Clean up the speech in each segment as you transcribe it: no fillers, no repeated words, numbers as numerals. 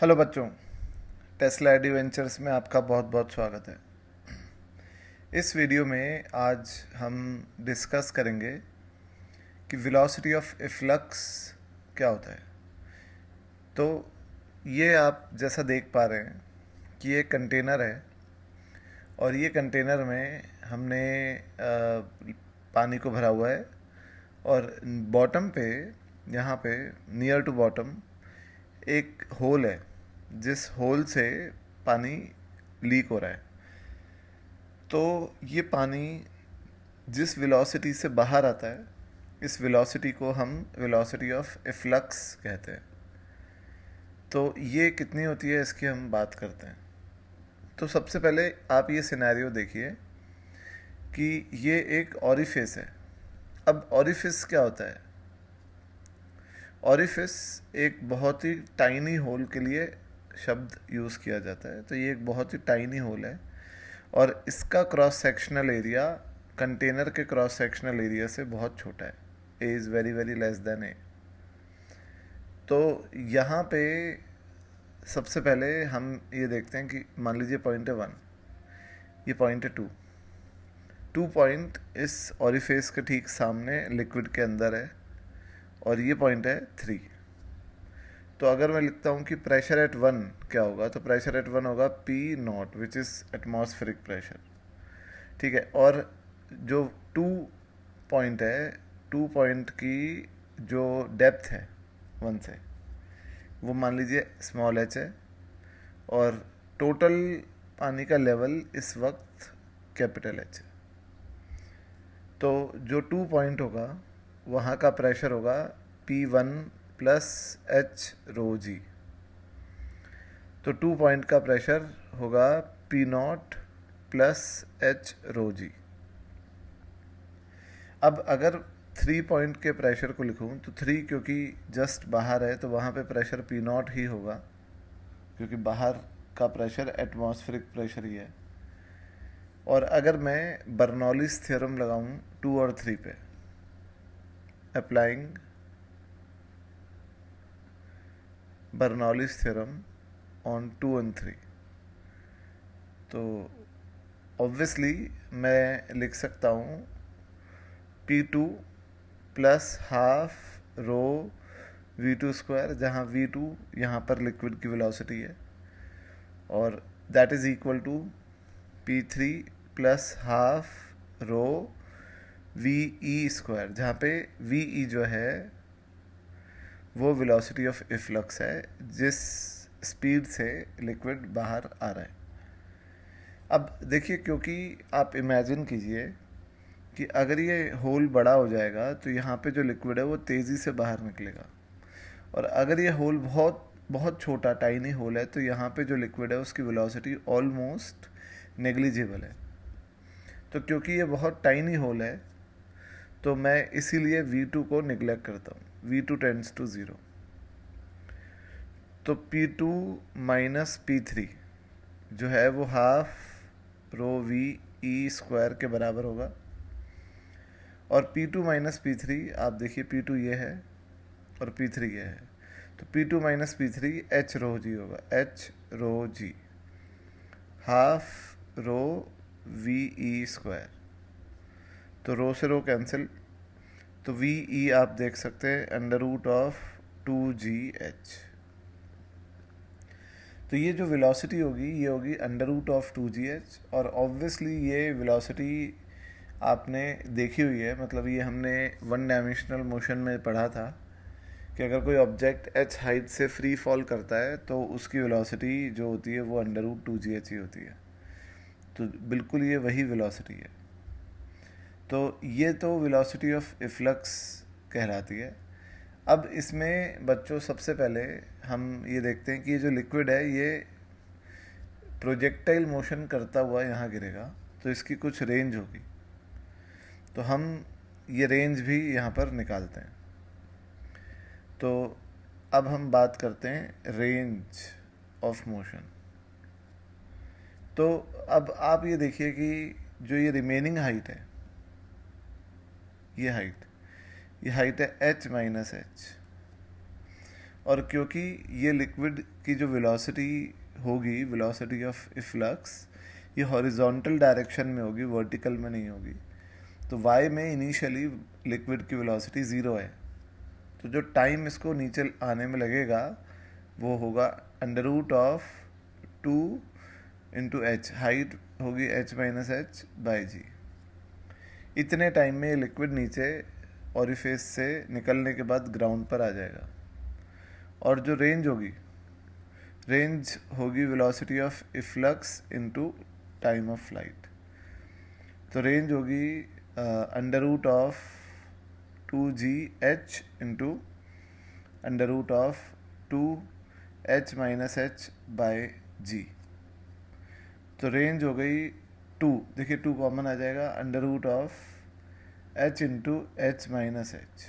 Hello बच्चों, Tesla adventures में आपका बहुत बहुत स्वागत है। इस वीडियो में आज हम डिस्कस करेंगे कि वेलोसिटी ऑफ इफ्लक्स क्या होता है। तो ये आप जैसा देख पा रहे हैं कि ये कंटेनर है और ये कंटेनर में हमने पानी को भरा हुआ है और बॉटम पे, यहाँ पे नियर टू बॉटम एक होल है जिस होल से पानी लीक हो रहा है। तो ये पानी जिस वेलोसिटी से बाहर आता है, इस वेलोसिटी को हम वेलोसिटी ऑफ इफ्लक्स कहते हैं। तो ये कितनी होती है इसकी हम बात करते हैं। तो सबसे पहले आप ये सिनेरियो देखिए कि ये एक ऑरिफिस है। अब ऑरिफिस क्या होता है? ऑरिफिस एक बहुत ही टाइनी होल के लिए शब्द यूज़ किया जाता है। तो ये एक बहुत ही टाइनी होल है और इसका क्रॉस सेक्शनल एरिया कंटेनर के क्रॉस सेक्शनल एरिया से बहुत छोटा है। A is very very less than A. तो यहाँ पे सबसे पहले हम ये देखते हैं कि मान लीजिए पॉइंट है 1, ये पॉइंट है 2। 2 पॉइंट इस ऑरिफिस के ठीक सामने लिक्विड के अंदर है और ये पॉइंट है 3। तो अगर मैं लिखता हूँ कि प्रेशर एट 1 क्या होगा, तो प्रेशर एट 1 होगा P0 which is atmospheric pressure. ठीक है। और जो 2 पॉइंट है, 2 पॉइंट की जो डेप्थ है 1 से, वो मान लीजिए स्मॉल h है और टोटल पानी का लेवल इस वक्त कैपिटल H है। तो जो 2 पॉइंट होगा वहाँ का प्रेशर होगा P1 प्लस H रो जी। तो 2 पॉइंट का प्रेशर होगा P0 प्लस H रो जी। अब अगर 3 पॉइंट के प्रेशर को लिखूं तो 3 क्योंकि जस्ट बाहर है तो वहाँ पे प्रेशर P0 ही होगा, क्योंकि बाहर का प्रेशर एटमॉस्फेरिक प्रेशर ही है। और अगर मैं बर्नौलीज थ्योरम लगाऊं 2 और 3 पे, applying Bernoulli's theorem on 2 and 3, तो ऑब्वियसली मैं लिख सकता हूँ P2 प्लस हाफ रो V2 स्क्वायर, जहाँ V2 यहाँ पर लिक्विड की वेलोसिटी है, और that is equal to P3 plus half rho VE square, जहाँ पे VE जो है वो वेलोसिटी ऑफ इफ्लक्स है जिस स्पीड से लिक्विड बाहर आ रहा है। अब देखिए, क्योंकि आप इमेजिन कीजिए कि अगर ये होल बड़ा हो जाएगा तो यहाँ पे जो लिक्विड है वो तेज़ी से बाहर निकलेगा, और अगर ये होल बहुत बहुत छोटा टाइनी होल है तो यहाँ पे जो लिक्विड है उसकी वेलोसिटी ऑलमोस्ट नेग्लिजिबल है। तो क्योंकि ये बहुत टाइनी होल है तो मैं इसीलिए V2 को निगलेक्ट करता हूँ। V2 tends to 0। तो P2 माइनस P3 जो है वो हाफ रो VE स्क्वायर के बराबर होगा। और P2 माइनस P3, आप देखिए P2 ये है और P3 ये है, तो P2 माइनस P3 H रो जी होगा, H रो जी हाफ रो VE स्क्वायर। तो रो से रो कैंसिल, तो VE आप देख सकते हैं अंडर रूट ऑफ 2GH। तो ये जो वेलोसिटी होगी ये होगी अंडर रूट ऑफ 2GH। और ऑब्वियसली ये वेलोसिटी आपने देखी हुई है, मतलब ये हमने 1 डायमेंशनल मोशन में पढ़ा था कि अगर कोई ऑब्जेक्ट h हाइट से फ्री फॉल करता है तो उसकी वेलोसिटी जो होती है वो अंडर रूट 2GH ही होती है। तो बिल्कुल ये वही वेलोसिटी है। तो ये तो वेलोसिटी ऑफ इफ्लक्स कहलाती है। अब इसमें बच्चों सबसे पहले हम ये देखते हैं कि ये जो लिक्विड है ये प्रोजेक्टाइल मोशन करता हुआ यहाँ गिरेगा, तो इसकी कुछ रेंज होगी। तो हम ये रेंज भी यहाँ पर निकालते हैं। तो अब हम बात करते हैं रेंज ऑफ मोशन। तो अब आप ये देखिए कि जो ये रिमेनिंग हाइट है, ये हाइट है h माइनस h, और क्योंकि ये लिक्विड की जो वेलोसिटी होगी, वेलोसिटी ऑफ इफ्लक्स, ये हॉरिजॉन्टल डायरेक्शन में होगी, वर्टिकल में नहीं होगी। तो y में इनिशियली लिक्विड की वेलोसिटी 0 है, तो जो टाइम इसको नीचे आने में लगेगा वो होगा under root of 2 into H, height होगी h minus H by G. इतने टाइम में ये लिक्विड नीचे ऑरिफिस से निकलने के बाद ग्राउंड पर आ जाएगा। और जो रेंज होगी velocity of efflux into time of flight. तो रेंज होगी under root of 2gh into under root of 2h minus H by G. तो रेंज हो गई 2, देखिए 2 कॉमन आ जाएगा, under root of h into H minus H.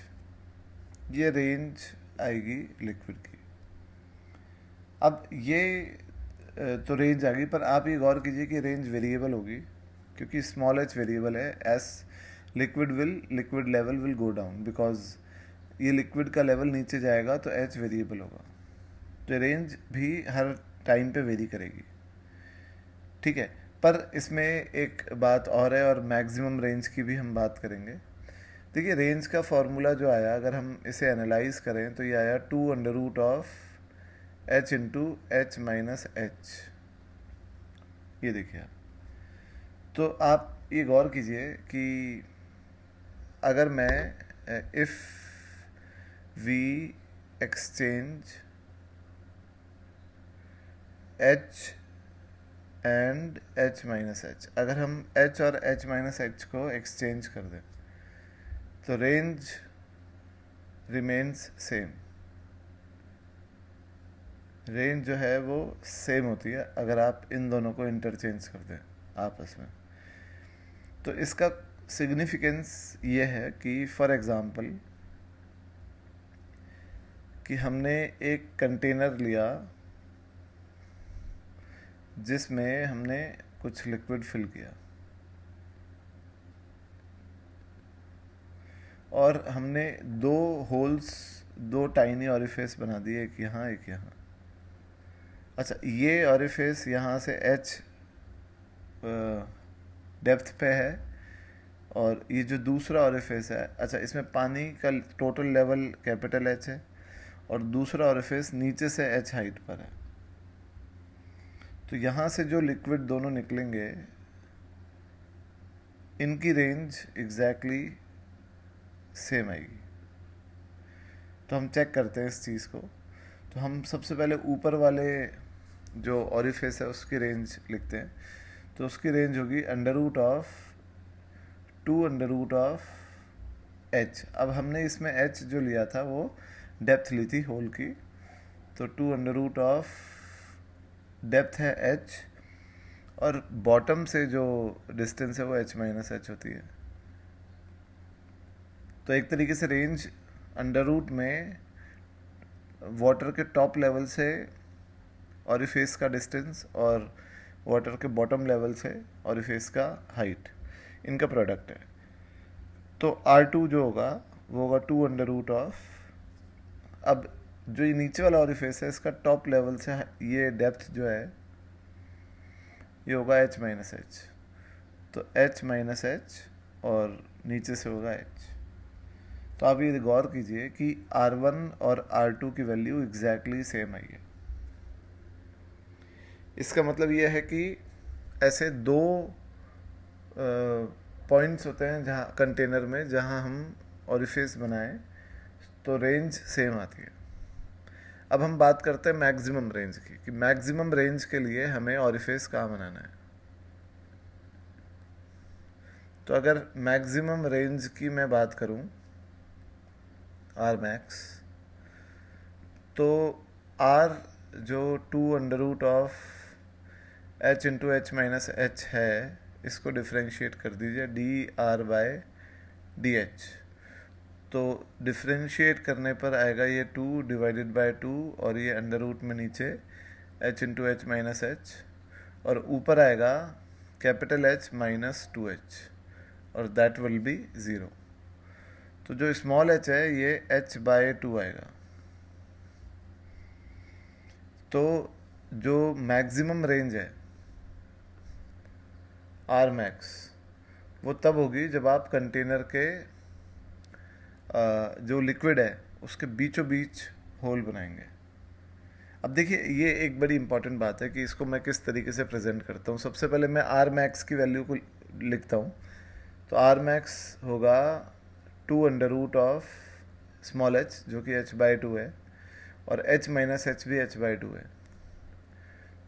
ये range आएगी लिक्विड की। अब ये तो रेंज आ गई, पर आप ये गौर कीजिए कि रेंज वेरिएबल होगी, क्योंकि स्मॉल h वेरिएबल है। S liquid level will go down, because ये लिक्विड का लेवल नीचे जाएगा तो h वेरिएबल होगा। तो रेंज भी हर टाइम पे वेरी करेगी, ठीक है। पर इसमें एक बात और है, और मैक्सिमम रेंज की भी हम बात करेंगे। देखिए रेंज का फॉर्मूला जो आया, अगर हम इसे एनालाइज करें तो ये आया 2 under root of h into H minus H. ये देखिए आप, तो आप ये गौर कीजिए कि अगर मैं if we exchange h and h minus H, अगर हम h और h माइनस एच को एक्सचेंज कर दें तो रेंज रिमेन्स सेम। रेंज जो है वो सेम होती है अगर आप इन दोनों को इंटरचेंज कर दें आपस में। तो इसका सिग्निफिकेंस ये है कि फॉर एग्ज़ाम्पल कि हमने एक कंटेनर लिया जिसमें हमने कुछ लिक्विड फिल किया, और हमने 2 होल्स, 2 टाइनी ऑरिफिस बना दिए, एक यहाँ एक यहाँ। अच्छा, ये ऑरिफिस यहाँ से h डेप्थ पे है, और ये जो दूसरा ऑरिफिस है, अच्छा इसमें पानी का टोटल लेवल कैपिटल H है, और दूसरा ऑरिफिस नीचे से h हाइट पर है। तो यहाँ से जो लिक्विड दोनों निकलेंगे, इनकी रेंज एग्जैक्टली सेम आएगी। तो हम चेक करते हैं इस चीज़ को। तो हम सबसे पहले ऊपर वाले जो ऑरिफिस है उसकी रेंज लिखते हैं। तो उसकी रेंज होगी under root of 2 under root of h। अब हमने इसमें h जो लिया था वो डेप्थ ली थी होल की, तो 2 अंडर रूट ऑफ डेप्थ है h, और बॉटम से जो डिस्टेंस है वो h माइनस एच होती है। तो एक तरीके से रेंज अंडर रूट में वाटर के टॉप लेवल से ऑरिफिस का डिस्टेंस और वाटर के बॉटम लेवल से ऑरिफिस का हाइट, इनका प्रोडक्ट है। तो R2 जो होगा वो होगा 2 अंडर रूट ऑफ, अब जो ये नीचे वाला ऑरिफिस है इसका टॉप लेवल से ये डेप्थ जो है ये होगा h माइनस एच। तो h माइनस एच और नीचे से होगा h। तो आप ये गौर कीजिए कि R1 और R2 की वैल्यू एग्जैक्टली सेम आई है। इसका मतलब ये है कि ऐसे 2 पॉइंट्स होते हैं जहाँ कंटेनर में, जहाँ हम ऑरिफिस बनाएं तो रेंज सेम आती है। अब हम बात करते हैं मैक्सिमम रेंज की, कि मैक्सिमम रेंज के लिए हमें ऑरिफिस कहाँ बनाना है। तो अगर मैक्सिमम रेंज की मैं बात करूं, आर मैक्स, तो आर जो 2 under root of h into H minus H है, इसको डिफ्रेंशिएट कर दीजिए D R by D H. तो डिफ्रेंशिएट करने पर आएगा ये 2 डिवाइडेड बाय 2, और ये अंडर रूट में नीचे h into H minus H, और ऊपर आएगा कैपिटल H माइनस 2h, और दैट विल बी 0। तो जो स्मॉल h है ये h बाय 2 आएगा। तो जो मैक्सिमम रेंज है आर मैक्स, वो तब होगी जब आप कंटेनर के जो लिक्विड है उसके बीचों बीच होल बनाएंगे। अब देखिए, ये एक बड़ी इंपॉर्टेंट बात है कि इसको मैं किस तरीके से प्रेजेंट करता हूँ। सबसे पहले मैं आर मैक्स की वैल्यू को लिखता हूँ। तो आर मैक्स होगा 2 under root of small H, जो कि h/2 है, और h माइनस एच भी h/2 है,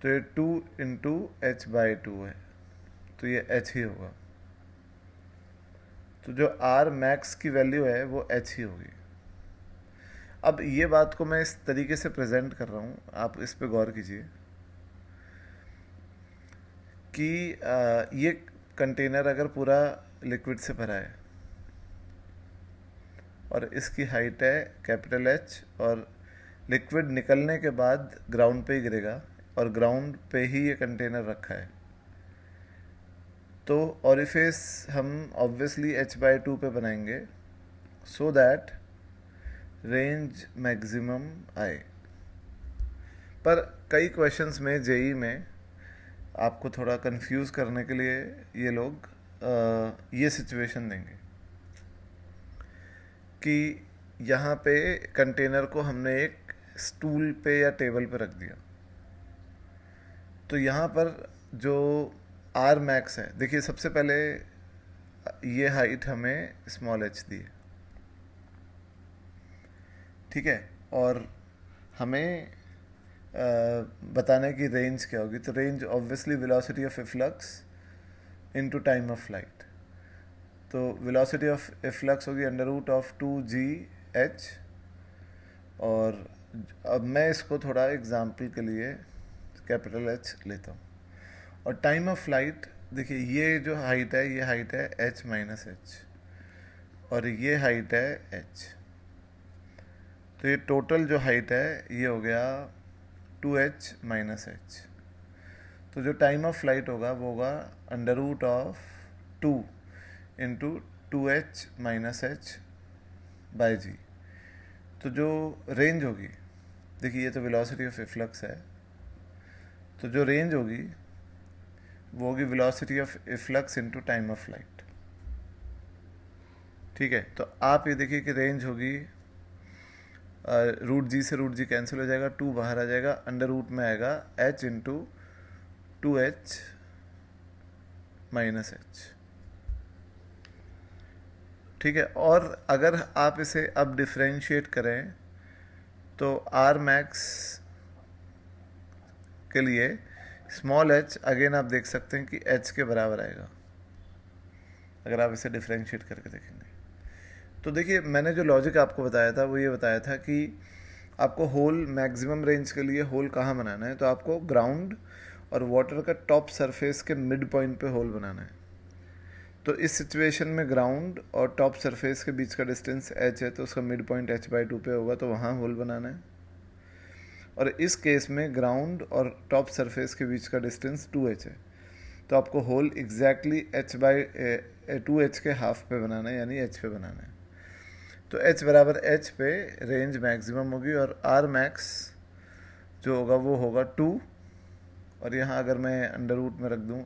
तो ये 2 इंटू h/2 है, तो ये h ही होगा। तो जो आर मैक्स की वैल्यू है वो h ही होगी। अब ये बात को मैं इस तरीके से प्रेजेंट कर रहा हूँ, आप इस पे गौर कीजिए कि ये कंटेनर अगर पूरा लिक्विड से भरा है और इसकी हाइट है कैपिटल H, और लिक्विड निकलने के बाद ग्राउंड पे ही गिरेगा और ग्राउंड पे ही ये कंटेनर रखा है, तो ऑरिफिस हम ऑब्वियसली h/2 पे बनाएंगे सो दैट रेंज मैक्सिमम आए। पर कई क्वेश्चंस में जेई में आपको थोड़ा कंफ्यूज करने के लिए ये लोग ये सिचुएशन देंगे कि यहाँ पे कंटेनर को हमने एक स्टूल पे या टेबल पे रख दिया, तो यहाँ पर जो आर मैक्स है, देखिए सबसे पहले ये हाइट हमें स्मॉल h दी है, ठीक है, और हमें बताने की रेंज क्या होगी। तो range obviously velocity of efflux into time of flight. तो वेलोसिटी ऑफ इफ्लक्स होगी अंडर रूट ऑफ 2gh, और अब मैं इसको थोड़ा एग्जाम्पल के लिए कैपिटल H लेता हूँ। और टाइम ऑफ फ्लाइट, देखिए ये जो हाइट है, ये हाइट है h माइनस एच, और ये हाइट है h, तो ये टोटल जो हाइट है ये हो गया 2h माइनस एच। तो जो टाइम ऑफ फ्लाइट होगा वो होगा under root of 2 into 2h minus H by G. तो जो रेंज होगी, देखिए ये तो वेलोसिटी ऑफ इफ्लक्स है, तो जो रेंज होगी वो होगी velocity of efflux into time of flight, ठीक है। तो आप ये देखिए कि रेंज होगी रूट जी से रूट जी कैंसिल हो जाएगा, 2 बाहर आ जाएगा, अंडर रूट में आएगा h into 2h minus H, ठीक है। और अगर आप इसे अब डिफ्रेंशिएट करें तो आर मैक्स के लिए स्मॉल h अगेन आप देख सकते हैं कि h के बराबर आएगा अगर आप इसे डिफ्रेंशिएट करके देखेंगे। तो देखिए, मैंने जो लॉजिक आपको बताया था वो ये बताया था कि आपको होल मैक्सिमम रेंज के लिए होल कहाँ बनाना है, तो आपको ग्राउंड और वाटर का टॉप सरफेस के मिड पॉइंट पे होल बनाना है। तो इस सिचुएशन में ग्राउंड और टॉप सरफेस के बीच का डिस्टेंस h है, तो उसका मिड पॉइंट h/2 पे होगा, तो वहाँ होल बनाना है। और इस केस में ग्राउंड और टॉप सरफेस के बीच का डिस्टेंस 2h है, तो आपको होल एग्जैक्टली h/2h के हाफ पे बनाना है, यानी h पे बनाना है। तो h बराबर h पे रेंज मैक्सिमम होगी, और r मैक्स जो होगा वो होगा 2, और यहाँ अगर मैं अंडर रूट में रख दूँ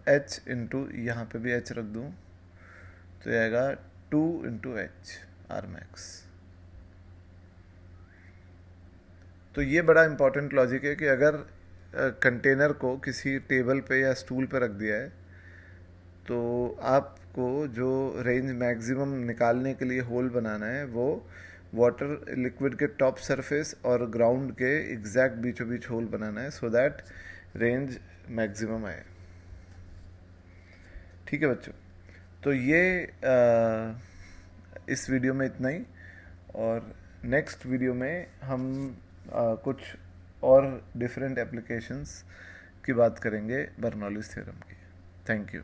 h इंटू यहाँ पर भी h रख दूँ, तो ये आएगा 2 इंटू h r मैक्स। तो ये बड़ा इम्पॉर्टेंट लॉजिक है कि अगर कंटेनर को किसी टेबल पे या स्टूल पे रख दिया है, तो आपको जो रेंज मैक्सिमम निकालने के लिए होल बनाना है वो वाटर लिक्विड के टॉप सरफेस और ग्राउंड के एग्जैक्ट बीचों बीच होल बनाना है, सो दैट रेंज मैक्सिमम आए, ठीक है बच्चों। तो ये इस वीडियो में इतना ही, और नेक्स्ट वीडियो में हम कुछ और डिफरेंट एप्लीकेशंस की बात करेंगे बर्नौलीज थ्योरम की। Thank you.